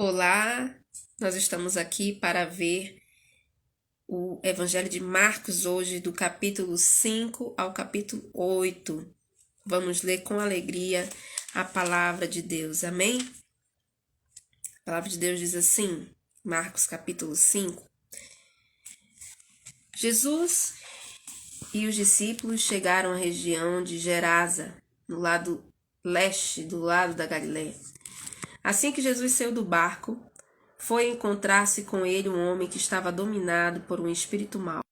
Olá, nós estamos aqui para ver o Evangelho de Marcos hoje, do capítulo 5 ao capítulo 8. Vamos ler com alegria a palavra de Deus, amém? A palavra de Deus diz assim, Marcos capítulo 5. Jesus e os discípulos chegaram à região de Gerasa, no lado leste, do lado da Galiléia. Assim que Jesus saiu do barco, foi encontrar-se com ele um homem que estava dominado por um espírito mau.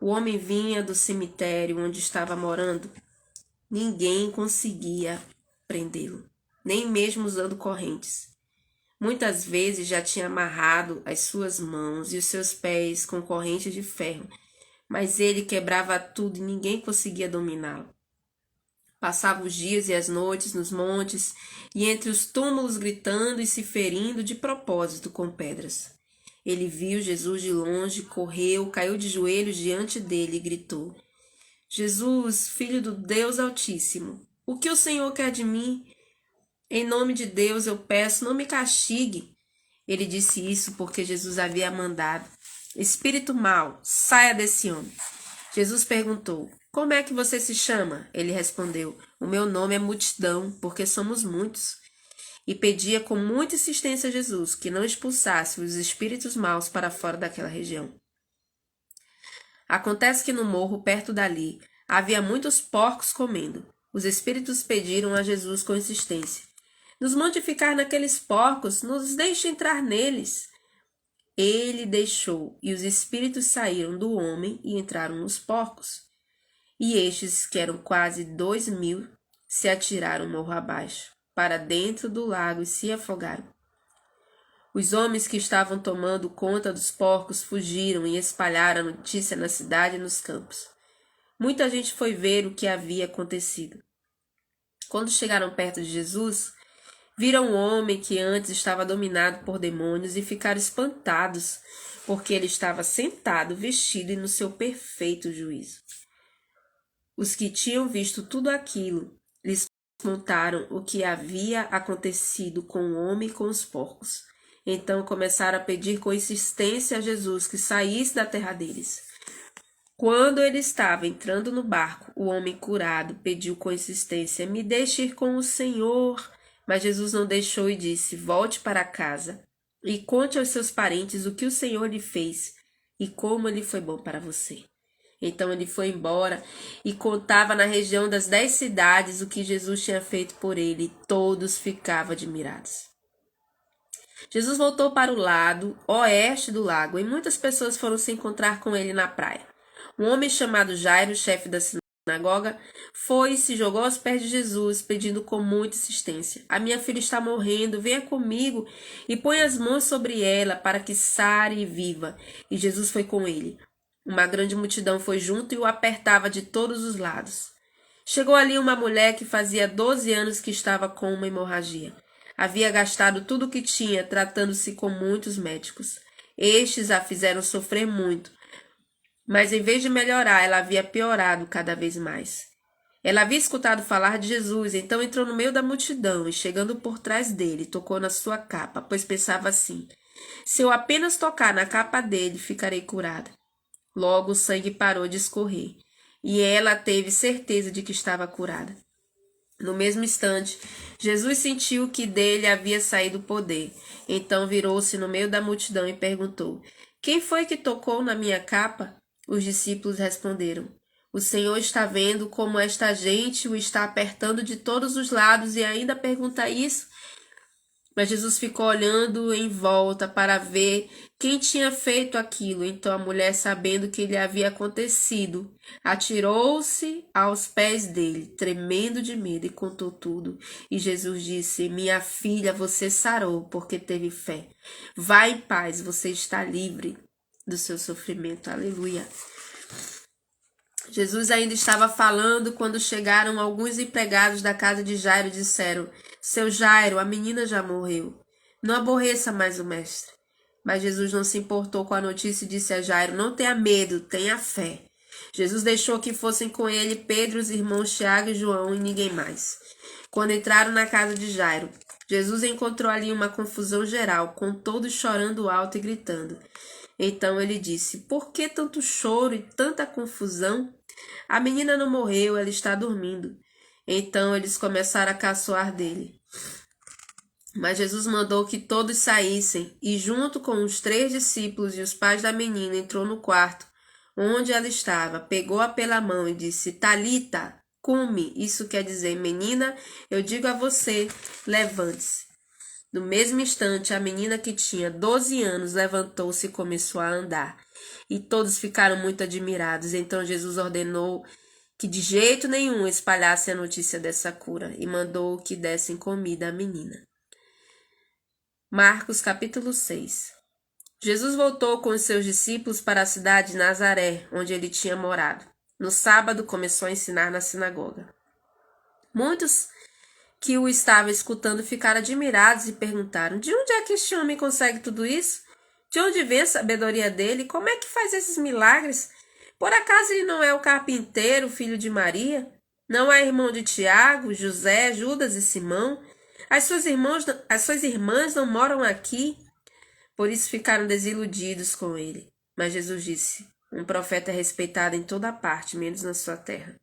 O homem vinha do cemitério onde estava morando. Ninguém conseguia prendê-lo, nem mesmo usando correntes. Muitas vezes já tinha amarrado as suas mãos e os seus pés com correntes de ferro, mas ele quebrava tudo e ninguém conseguia dominá-lo. Passava os dias e as noites nos montes e entre os túmulos gritando e se ferindo de propósito com pedras. Ele viu Jesus de longe, correu, caiu de joelhos diante dele e gritou: Jesus, filho do Deus Altíssimo, o que o Senhor quer de mim? Em nome de Deus eu peço, não me castigue. Ele disse isso porque Jesus havia mandado: Espírito mau, saia desse homem. Jesus perguntou: Como é que você se chama? Ele respondeu: O meu nome é Multidão, porque somos muitos. E pedia com muita insistência a Jesus que não expulsasse os espíritos maus para fora daquela região. Acontece que no morro, perto dali, havia muitos porcos comendo. Os espíritos pediram a Jesus com insistência: Nos mande ficar naqueles porcos, nos deixe entrar neles. Ele deixou, e os espíritos saíram do homem e entraram nos porcos. E estes, que eram quase 2.000, se atiraram morro abaixo, para dentro do lago e se afogaram. Os homens que estavam tomando conta dos porcos fugiram e espalharam a notícia na cidade e nos campos. Muita gente foi ver o que havia acontecido. Quando chegaram perto de Jesus, viram um homem que antes estava dominado por demônios e ficaram espantados, porque ele estava sentado, vestido e no seu perfeito juízo. Os que tinham visto tudo aquilo lhes contaram o que havia acontecido com o homem e com os porcos. Então começaram a pedir com insistência a Jesus que saísse da terra deles. Quando ele estava entrando no barco, o homem curado pediu com insistência: Me deixe ir com o Senhor. Mas Jesus não deixou e disse: Volte para casa e conte aos seus parentes o que o Senhor lhe fez e como ele foi bom para você. Então ele foi embora e contava na região das 10 cidades o que Jesus tinha feito por ele, e todos ficavam admirados. Jesus voltou para o lado oeste do lago e muitas pessoas foram se encontrar com ele na praia. Um homem chamado Jairo, chefe da sinagoga, foi e se jogou aos pés de Jesus, pedindo com muita insistência: A minha filha está morrendo, venha comigo e põe as mãos sobre ela para que sare e viva. E Jesus foi com ele. Uma grande multidão foi junto e o apertava de todos os lados. Chegou ali uma mulher que fazia 12 anos que estava com uma hemorragia. Havia gastado tudo o que tinha, tratando-se com muitos médicos. Estes a fizeram sofrer muito, mas em vez de melhorar, ela havia piorado cada vez mais. Ela havia escutado falar de Jesus, então entrou no meio da multidão e, chegando por trás dele, tocou na sua capa, pois pensava assim: se eu apenas tocar na capa dele, ficarei curada. Logo o sangue parou de escorrer, e ela teve certeza de que estava curada. No mesmo instante, Jesus sentiu que dele havia saído o poder. Então virou-se no meio da multidão e perguntou: Quem foi que tocou na minha capa? Os discípulos responderam: O Senhor está vendo como esta gente o está apertando de todos os lados e ainda pergunta isso? Mas Jesus ficou olhando em volta para ver quem tinha feito aquilo. Então a mulher, sabendo o que lhe havia acontecido, atirou-se aos pés dele, tremendo de medo, e contou tudo. E Jesus disse: Minha filha, você sarou porque teve fé. Vá em paz, você está livre do seu sofrimento. Aleluia. Jesus ainda estava falando quando chegaram alguns empregados da casa de Jairo e disseram: Seu Jairo, a menina já morreu. Não aborreça mais o mestre. Mas Jesus não se importou com a notícia e disse a Jairo: Não tenha medo, tenha fé. Jesus deixou que fossem com ele Pedro, os irmãos Tiago e João e ninguém mais. Quando entraram na casa de Jairo, Jesus encontrou ali uma confusão geral, com todos chorando alto e gritando. Então ele disse: Por que tanto choro e tanta confusão? A menina não morreu, ela está dormindo. Então eles começaram a caçoar dele. Mas Jesus mandou que todos saíssem, e junto com os 3 discípulos e os pais da menina entrou no quarto, onde ela estava, pegou-a pela mão e disse: Talita, cumi. Isso quer dizer: menina, eu digo a você, levante-se. No mesmo instante, a menina, que tinha 12 anos, levantou-se e começou a andar. E todos ficaram muito admirados. Então Jesus ordenou que de jeito nenhum espalhassem a notícia dessa cura e mandou que dessem comida à menina. Marcos capítulo 6. Jesus voltou com os seus discípulos para a cidade de Nazaré, onde ele tinha morado. No sábado começou a ensinar na sinagoga. Muitos que o estavam escutando ficaram admirados e perguntaram: De onde é que este homem consegue tudo isso? De onde vem a sabedoria dele? Como é que faz esses milagres? Por acaso ele não é o carpinteiro, filho de Maria? Não é irmão de Tiago, José, Judas e Simão? As suas irmãs não moram aqui? Por isso ficaram desiludidos com ele. Mas Jesus disse: Um profeta é respeitado em toda parte, menos na sua terra,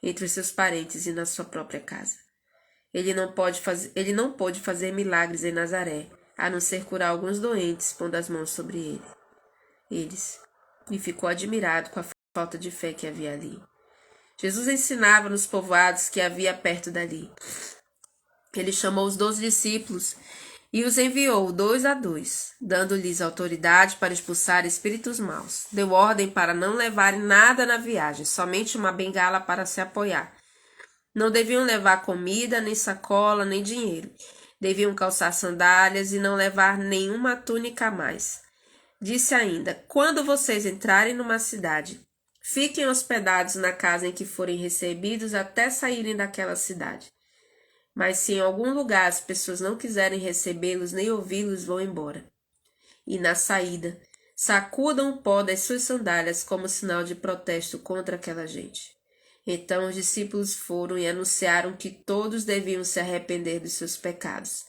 entre os seus parentes e na sua própria casa. Ele não pôde fazer milagres em Nazaré, a não ser curar alguns doentes, pondo as mãos sobre eles. E ficou admirado com a falta de fé que havia ali. Jesus ensinava nos povoados que havia perto dali. Ele chamou os 12 discípulos e os enviou 2 a 2, dando-lhes autoridade para expulsar espíritos maus. Deu ordem para não levarem nada na viagem, somente uma bengala para se apoiar. Não deviam levar comida, nem sacola, nem dinheiro. Deviam calçar sandálias e não levar nenhuma túnica a mais. Disse ainda: Quando vocês entrarem numa cidade, fiquem hospedados na casa em que forem recebidos até saírem daquela cidade. Mas se em algum lugar as pessoas não quiserem recebê-los nem ouvi-los, vão embora. E na saída, sacudam o pó das suas sandálias como sinal de protesto contra aquela gente. Então os discípulos foram e anunciaram que todos deviam se arrepender dos seus pecados.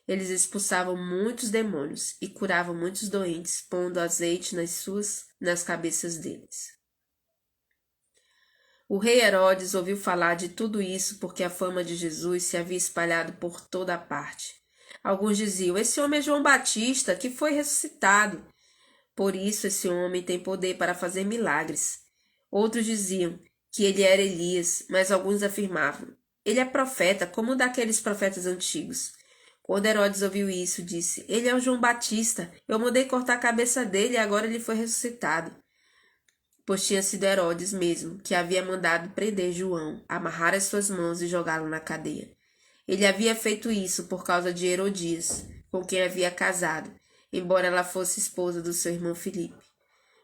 Eles expulsavam muitos demônios e curavam muitos doentes, pondo azeite nas cabeças deles. O rei Herodes ouviu falar de tudo isso porque a fama de Jesus se havia espalhado por toda a parte. Alguns diziam: Esse homem é João Batista, que foi ressuscitado. Por isso esse homem tem poder para fazer milagres. Outros diziam que ele era Elias, mas alguns afirmavam: Ele é profeta, como um daqueles profetas antigos. Quando Herodes ouviu isso, disse: Ele é o João Batista. Eu mandei cortar a cabeça dele e agora ele foi ressuscitado. Pois tinha sido Herodes mesmo que havia mandado prender João, amarrar as suas mãos e jogá-lo na cadeia. Ele havia feito isso por causa de Herodias, com quem havia casado, embora ela fosse esposa do seu irmão Filipe.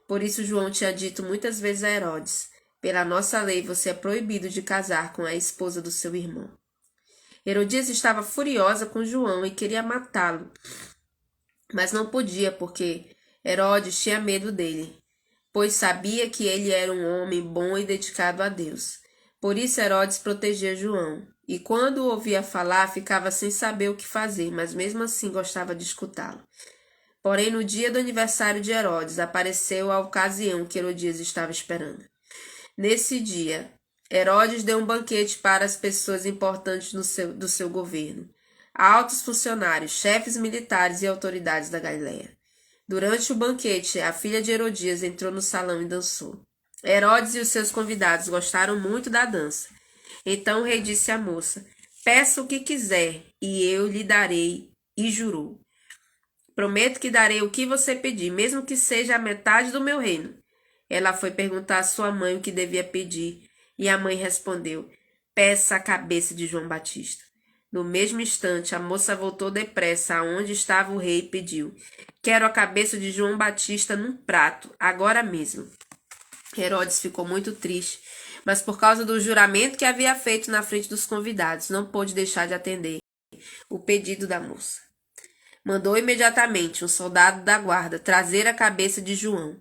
Por isso João tinha dito muitas vezes a Herodes: Pela nossa lei você é proibido de casar com a esposa do seu irmão. Herodias estava furiosa com João e queria matá-lo, mas não podia porque Herodes tinha medo dele, pois sabia que ele era um homem bom e dedicado a Deus. Por isso Herodes protegia João, e quando o ouvia falar, ficava sem saber o que fazer, mas mesmo assim gostava de escutá-lo. Porém, no dia do aniversário de Herodes, apareceu a ocasião que Herodias estava esperando. Nesse dia, Herodes deu um banquete para as pessoas importantes do seu governo, altos funcionários, chefes militares e autoridades da Galileia. Durante o banquete, a filha de Herodias entrou no salão e dançou. Herodes e os seus convidados gostaram muito da dança. Então o rei disse à moça: Peça o que quiser, e eu lhe darei, e jurou: Prometo que darei o que você pedir, mesmo que seja a metade do meu reino. Ela foi perguntar à sua mãe o que devia pedir, e a mãe respondeu: Peça a cabeça de João Batista. No mesmo instante, a moça voltou depressa aonde estava o rei e pediu: Quero a cabeça de João Batista num prato, agora mesmo. Herodes ficou muito triste, mas por causa do juramento que havia feito na frente dos convidados, não pôde deixar de atender o pedido da moça. Mandou imediatamente um soldado da guarda trazer a cabeça de João.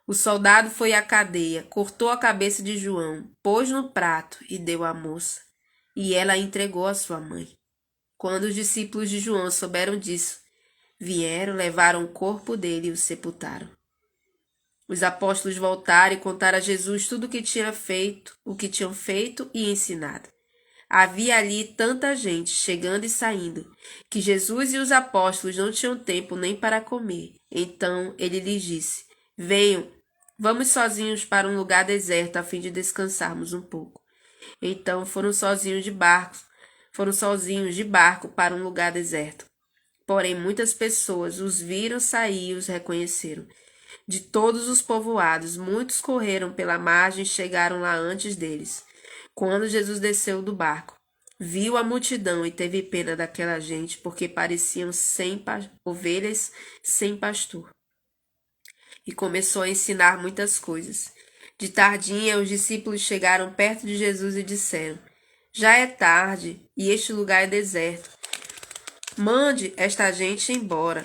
O soldado foi à cadeia, cortou a cabeça de João, pôs no prato e deu à moça. e ela a entregou à sua mãe. Quando os discípulos de João souberam disso, vieram, levaram o corpo dele e o sepultaram. Os apóstolos voltaram e contaram a Jesus tudo o que tinham feito e ensinado. Havia ali tanta gente, chegando e saindo, que Jesus e os apóstolos não tinham tempo nem para comer. Então ele lhes disse: Venham, vamos sozinhos para um lugar deserto a fim de descansarmos um pouco. Então foram sozinhos de barco para um lugar deserto. Porém, muitas pessoas os viram sair e os reconheceram. De todos os povoados, muitos correram pela margem e chegaram lá antes deles. Quando Jesus desceu do barco, viu a multidão e teve pena daquela gente, porque pareciam ovelhas sem pastor. E começou a ensinar muitas coisas. De tardinha, os discípulos chegaram perto de Jesus e disseram: Já é tarde e este lugar é deserto. Mande esta gente embora,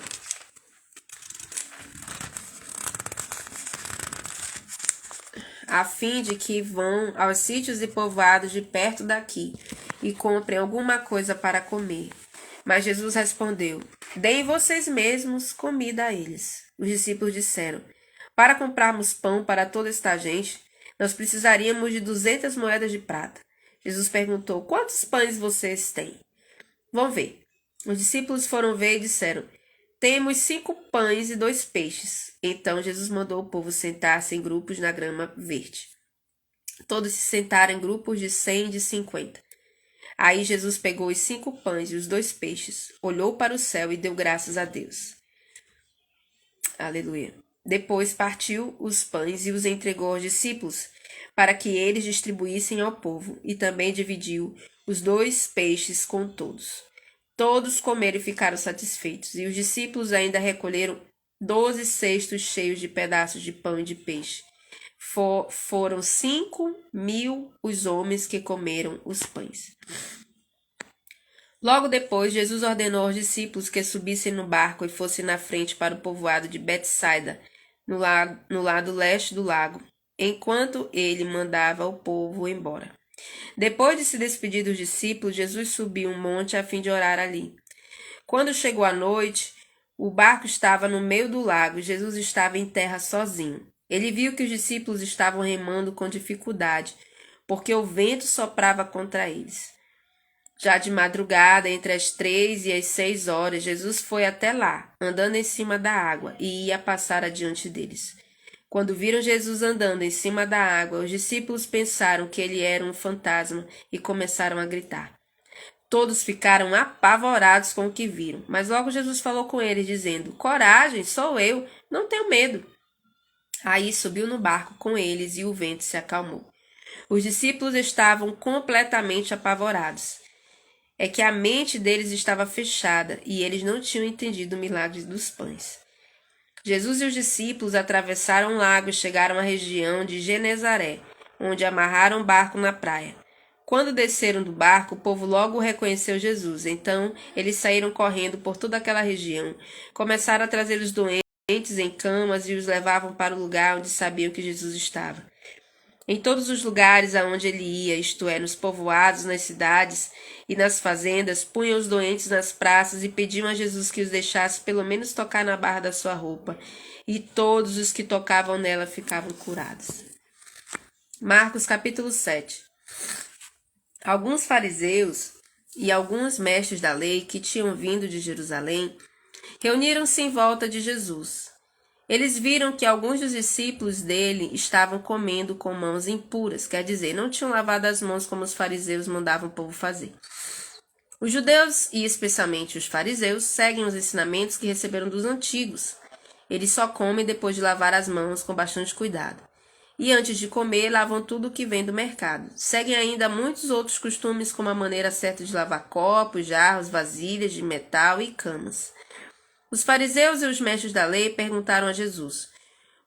a fim de que vão aos sítios e povoados de perto daqui e comprem alguma coisa para comer. Mas Jesus respondeu: Deem vocês mesmos comida a eles. Os discípulos disseram: Para comprarmos pão para toda esta gente, nós precisaríamos de 200 moedas de prata. Jesus perguntou: Quantos pães vocês têm? Vão ver. Os discípulos foram ver e disseram: Temos 5 pães e 2 peixes. Então Jesus mandou o povo sentar-se em grupos na grama verde. Todos se sentaram em grupos de 100 e de 50. Aí Jesus pegou os 5 pães e os 2 peixes, olhou para o céu e deu graças a Deus. Aleluia. Depois partiu os pães e os entregou aos discípulos, para que eles distribuíssem ao povo, e também dividiu os 2 peixes com todos. Todos comeram e ficaram satisfeitos, e os discípulos ainda recolheram 12 cestos cheios de pedaços de pão e de peixe. Foram 5.000 os homens que comeram os pães. Logo depois, Jesus ordenou aos discípulos que subissem no barco e fossem na frente para o povoado de Betsaida, no lado leste do lago, enquanto ele mandava o povo embora. Depois de se despedir dos discípulos, Jesus subiu um monte a fim de orar ali. Quando chegou a noite, o barco estava no meio do lago e Jesus estava em terra sozinho. Ele viu que os discípulos estavam remando com dificuldade, porque o vento soprava contra eles. Já de madrugada, entre as 3 e as 6 horas, Jesus foi até lá, andando em cima da água, e ia passar adiante deles. Quando viram Jesus andando em cima da água, os discípulos pensaram que ele era um fantasma e começaram a gritar. Todos ficaram apavorados com o que viram, mas logo Jesus falou com eles, dizendo: Coragem, sou eu, não tenho medo. Aí subiu no barco com eles e o vento se acalmou. Os discípulos estavam completamente apavorados. É que a mente deles estava fechada e eles não tinham entendido o milagre dos pães. Jesus e os discípulos atravessaram o lago e chegaram à região de Genezaré, onde amarraram o barco na praia. Quando desceram do barco, o povo logo reconheceu Jesus. Então, eles saíram correndo por toda aquela região. Começaram a trazer os doentes em camas e os levavam para o lugar onde sabiam que Jesus estava. Em todos os lugares aonde ele ia, isto é, nos povoados, nas cidades e nas fazendas, punham os doentes nas praças e pediam a Jesus que os deixasse pelo menos tocar na barra da sua roupa. E todos os que tocavam nela ficavam curados. Marcos capítulo 7. Alguns fariseus e alguns mestres da lei que tinham vindo de Jerusalém reuniram-se em volta de Jesus. Eles viram que alguns dos discípulos dele estavam comendo com mãos impuras, quer dizer, não tinham lavado as mãos como os fariseus mandavam o povo fazer. Os judeus, e especialmente os fariseus, seguem os ensinamentos que receberam dos antigos. Eles só comem depois de lavar as mãos com bastante cuidado. E antes de comer, lavam tudo o que vem do mercado. Seguem ainda muitos outros costumes, como a maneira certa de lavar copos, jarros, vasilhas de metal e camas. Os fariseus e os mestres da lei perguntaram a Jesus: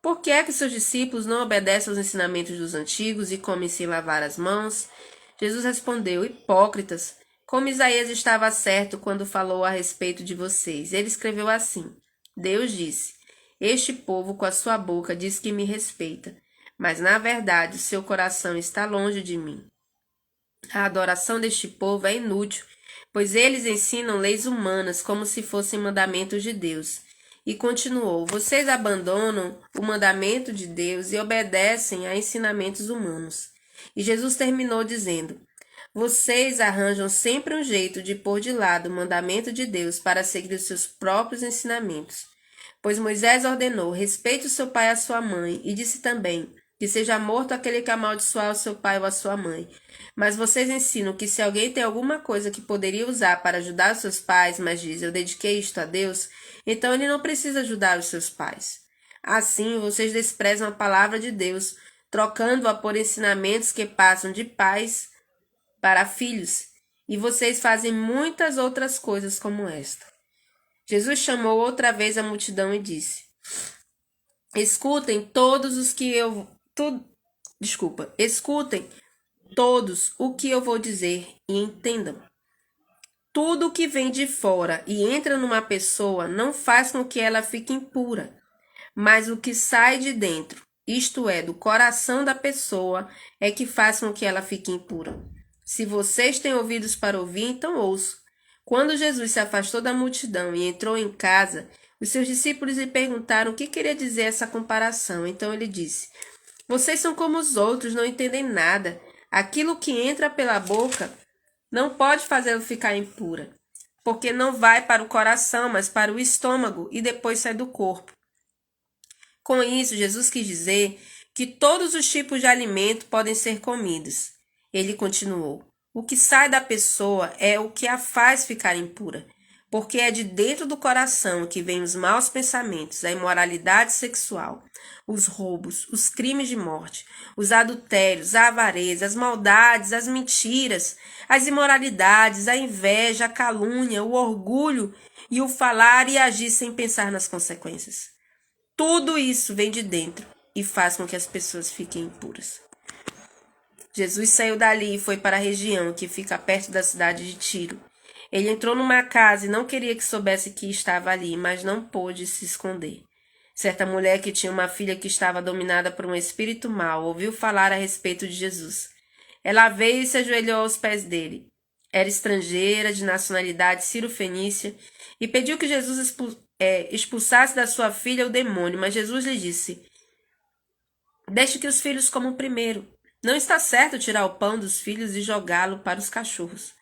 Por que é que seus discípulos não obedecem aos ensinamentos dos antigos e comem sem lavar as mãos? Jesus respondeu: Hipócritas, como Isaías estava certo quando falou a respeito de vocês. Ele escreveu assim: Deus disse: Este povo com a sua boca diz que me respeita, mas na verdade o seu coração está longe de mim. A adoração deste povo é inútil, pois eles ensinam leis humanas como se fossem mandamentos de Deus. E continuou: vocês abandonam o mandamento de Deus e obedecem a ensinamentos humanos. E Jesus terminou dizendo: vocês arranjam sempre um jeito de pôr de lado o mandamento de Deus para seguir os seus próprios ensinamentos. Pois Moisés ordenou: respeite o seu pai e a sua mãe, e disse também: que seja morto aquele que amaldiçoar o seu pai ou a sua mãe. Mas vocês ensinam que se alguém tem alguma coisa que poderia usar para ajudar os seus pais, mas diz: eu dediquei isto a Deus, então ele não precisa ajudar os seus pais. Assim, vocês desprezam a palavra de Deus, trocando-a por ensinamentos que passam de pais para filhos, e vocês fazem muitas outras coisas como esta. Jesus chamou outra vez a multidão e disse: escutem todos o que eu vou dizer e entendam. Tudo o que vem de fora e entra numa pessoa não faz com que ela fique impura, mas o que sai de dentro, isto é, do coração da pessoa, é que faz com que ela fique impura. Se vocês têm ouvidos para ouvir, então ouçam. Quando Jesus se afastou da multidão e entrou em casa, os seus discípulos lhe perguntaram o que queria dizer essa comparação. Então ele disse: vocês são como os outros, não entendem nada. Aquilo que entra pela boca não pode fazê-lo ficar impura, porque não vai para o coração, mas para o estômago e depois sai do corpo. Com isso, Jesus quis dizer que todos os tipos de alimento podem ser comidos. Ele continuou: o que sai da pessoa é o que a faz ficar impura, porque é de dentro do coração que vêm os maus pensamentos, a imoralidade sexual, os roubos, os crimes de morte, os adultérios, a avareza, as maldades, as mentiras, as imoralidades, a inveja, a calúnia, o orgulho e o falar e agir sem pensar nas consequências. Tudo isso vem de dentro e faz com que as pessoas fiquem impuras. Jesus saiu dali e foi para a região que fica perto da cidade de Tiro. Ele entrou numa casa e não queria que soubesse que estava ali, mas não pôde se esconder. Certa mulher que tinha uma filha que estava dominada por um espírito mau ouviu falar a respeito de Jesus. Ela veio e se ajoelhou aos pés dele. Era estrangeira, de nacionalidade sírio-fenícia, e pediu que Jesus expulsasse da sua filha o demônio, mas Jesus lhe disse: deixe que os filhos comam primeiro. Não está certo tirar o pão dos filhos e jogá-lo para os cachorros.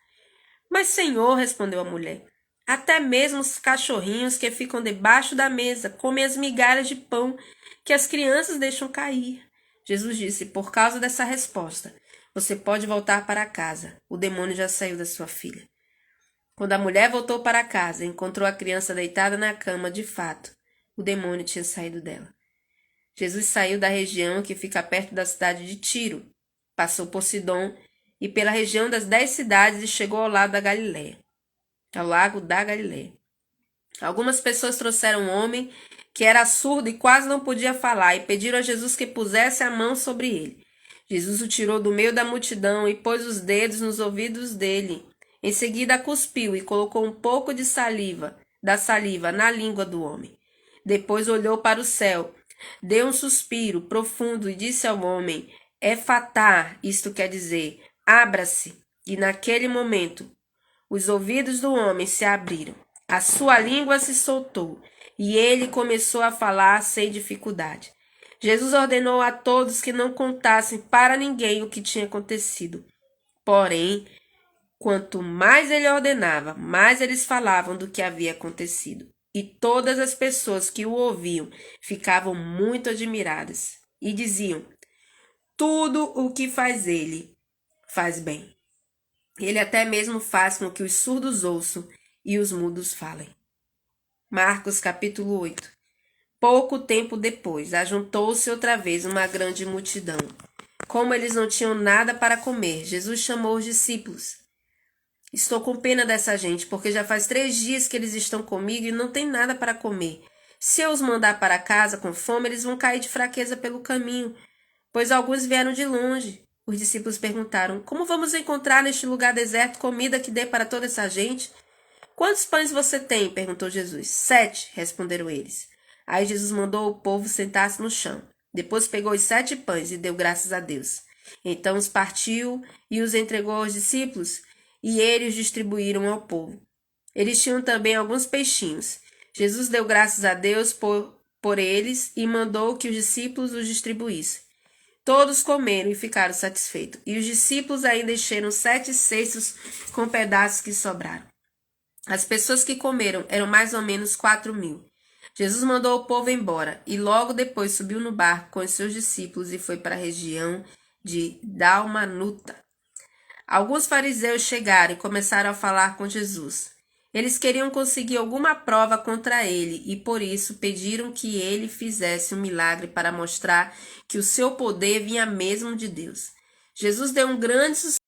Mas, Senhor, respondeu a mulher, até mesmo os cachorrinhos que ficam debaixo da mesa comem as migalhas de pão que as crianças deixam cair. Jesus disse: por causa dessa resposta, você pode voltar para casa. O demônio já saiu da sua filha. Quando a mulher voltou para casa e encontrou a criança deitada na cama, de fato, o demônio tinha saído dela. Jesus saiu da região que fica perto da cidade de Tiro, passou por Sidom e pela região das 10 cidades e chegou ao lago da Galileia. Algumas pessoas trouxeram um homem que era surdo e quase não podia falar e pediram a Jesus que pusesse a mão sobre ele. Jesus o tirou do meio da multidão e pôs os dedos nos ouvidos dele. Em seguida cuspiu e colocou um pouco da saliva na língua do homem. Depois olhou para o céu, deu um suspiro profundo e disse ao homem: Efatá, isto quer dizer, abra-se. E naquele momento, os ouvidos do homem se abriram, a sua língua se soltou e ele começou a falar sem dificuldade. Jesus ordenou a todos que não contassem para ninguém o que tinha acontecido. Porém, quanto mais ele ordenava, mais eles falavam do que havia acontecido. E todas as pessoas que o ouviam ficavam muito admiradas e diziam: tudo o que faz ele, faz bem. Ele até mesmo faz com que os surdos ouçam e os mudos falem. Marcos capítulo 8. Pouco tempo depois, ajuntou-se outra vez uma grande multidão. Como eles não tinham nada para comer, Jesus chamou os discípulos. Estou com pena dessa gente, porque já faz 3 dias que eles estão comigo e não tem nada para comer. Se eu os mandar para casa com fome, eles vão cair de fraqueza pelo caminho, pois alguns vieram de longe. Os discípulos perguntaram: como vamos encontrar neste lugar deserto comida que dê para toda essa gente? Quantos pães você tem? Perguntou Jesus. 7, responderam eles. Aí Jesus mandou o povo sentar-se no chão. Depois pegou os 7 pães e deu graças a Deus. Então os partiu e os entregou aos discípulos, e eles os distribuíram ao povo. Eles tinham também alguns peixinhos. Jesus deu graças a Deus por eles e mandou que os discípulos os distribuíssem. Todos comeram e ficaram satisfeitos, e os discípulos ainda encheram 7 cestos com pedaços que sobraram. As pessoas que comeram eram mais ou menos 4.000. Jesus mandou o povo embora, e logo depois subiu no barco com os seus discípulos e foi para a região de Dalmanuta. Alguns fariseus chegaram e começaram a falar com Jesus. Eles queriam conseguir alguma prova contra ele e por isso pediram que ele fizesse um milagre para mostrar que o seu poder vinha mesmo de Deus. Jesus deu um grande